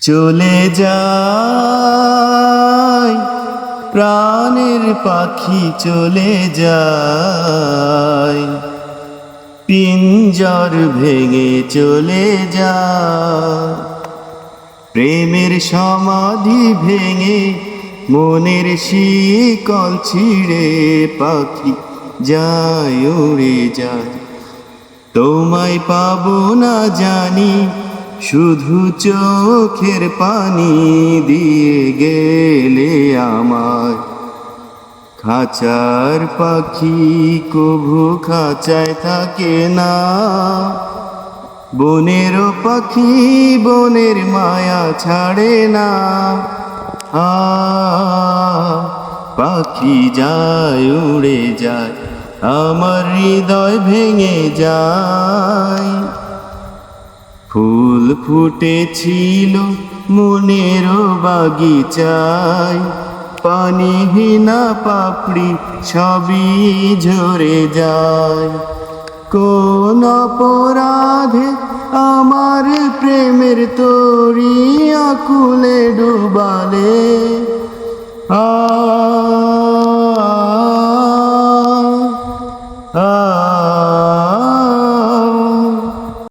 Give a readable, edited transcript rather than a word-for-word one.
চলে যায় প্রাণের পাখি চলে যায়, পিঞ্জর ভেঙে চলে যায়। প্রেমের সমাধি ভেঙে মনের শিকল ছিঁড়ে পাখি যায় উড়ে যায়। তোমায় পাবো না জানি, শুধু চোখের পানি দিয়ে গেলে আমায়। খাঁচার পাখি কভু খাঁচায় থাকে না, বনেরও পাখি বনের মায়া ছাড়ে না। পাখি যায় উড়ে যায়, আমার হৃদয় ভেঙে যায়। ফুল ফুটেছিল মনেরও বাগিচায়, পানিহীনা পাপড়ি সবই ঝরে যায়। কোন অপরাধে আমার প্রেমের তরি আকুলে ডুবালে,